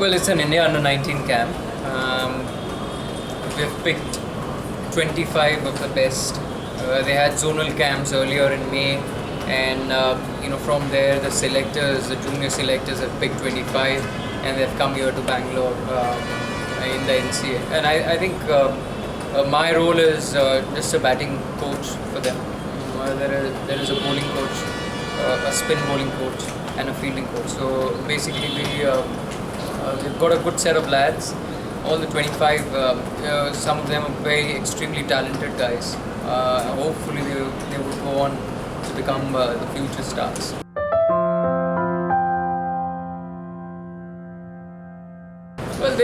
Well, it's an India under-19 camp. We've picked 25 of the best. They had zonal camps earlier in May, and from there the selectors, the junior selectors, have picked 25, and they've come here to Bangalore in the NCA. And I think my role is just a batting coach for them. There is a bowling coach, a spin bowling coach, and a fielding coach. So basically, we've got a good set of lads. All the 25, some of them are very extremely talented guys. Hopefully, they will go on to become the future stars. Well,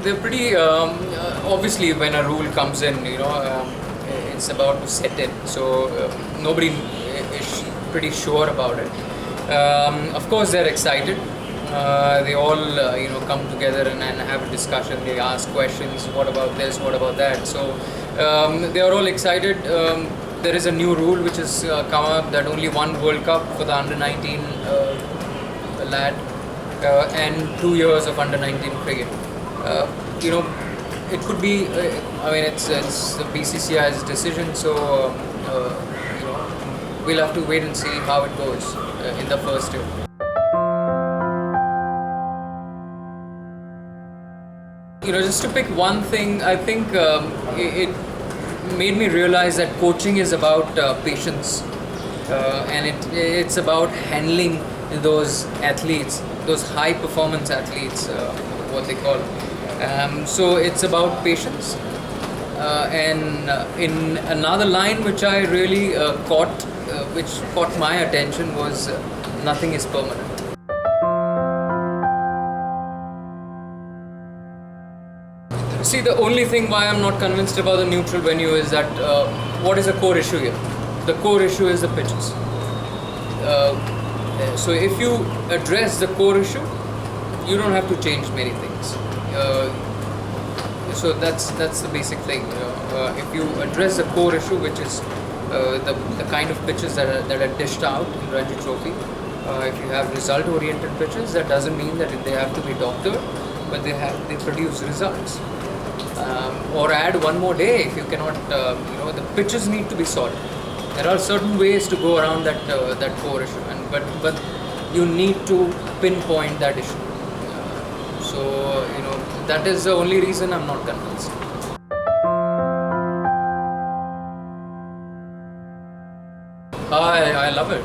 they're pretty. Obviously, when a rule comes in, it's about to set in. So nobody is pretty sure about it. Of course, they're excited. They all come together and have a discussion. They ask questions. What about this? What about that? So they are all excited. There is a new rule which has come up that only one World Cup for the under-19 lad and 2 years of under-19 cricket. It could be. It's the BCCI's decision. So we'll have to wait and see how it goes in the first year. Just to pick one thing, I think it made me realize that coaching is about patience, and it's about handling those athletes, those high performance athletes, what they call. So it's about patience. And in another line which I really which caught my attention was nothing is permanent. See, the only thing why I'm not convinced about the neutral venue is that what is the core issue here? The core issue is the pitches. So if you address the core issue, you don't have to change many things. So that's the basic thing. If you address the core issue, which is the kind of pitches that are dished out in Ranji Trophy, if you have result-oriented pitches, that doesn't mean that they have to be doctored, but they produce results. Or add one more day if you cannot. The pitches need to be solved. There are certain ways to go around that core issue, but you need to pinpoint that issue. So that is the only reason I'm not convinced. I love it.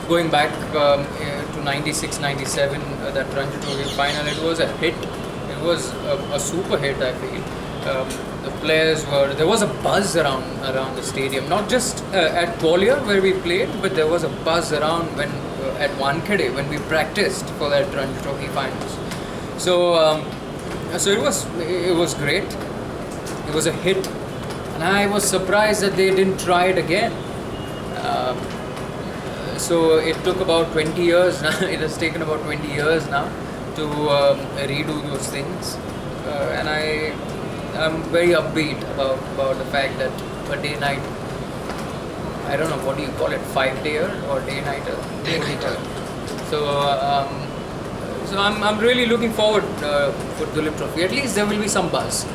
Going back to 96, 97, that Ranji Trophy final, it was a hit. It was a super hit, I feel. The players there was a buzz around the stadium, not just at Gwalior where we played, but there was a buzz around at Wankhede when we practiced for that Ranji Trophy finals. So it was great. It was a hit, and I was surprised that they didn't try it again. So it took about 20 years now. It has taken about 20 years now to redo those things, and I'm very upbeat about the fact that a day-night, I don't know, what do you call it, 5-dayer or day-nighter? Day-nighter. So I'm really looking forward for Dulip Trophy. At least there will be some buzz.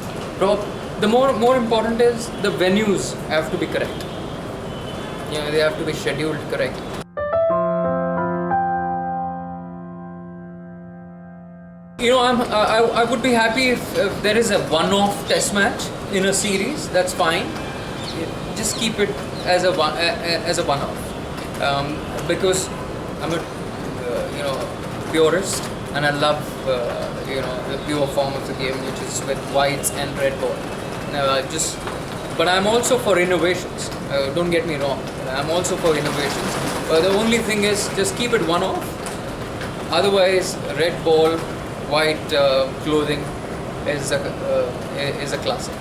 The more important is the venues have to be correct. They have to be scheduled correct. I would be happy if there is a one-off test match in a series. That's fine. Just keep it as a one-off, because I'm a purist, and I love the pure form of the game, which is with whites and red ball. But I'm also for innovations. Don't get me wrong. I'm also for innovations. The only thing is just keep it one-off. Otherwise, red ball, white clothing is a classic.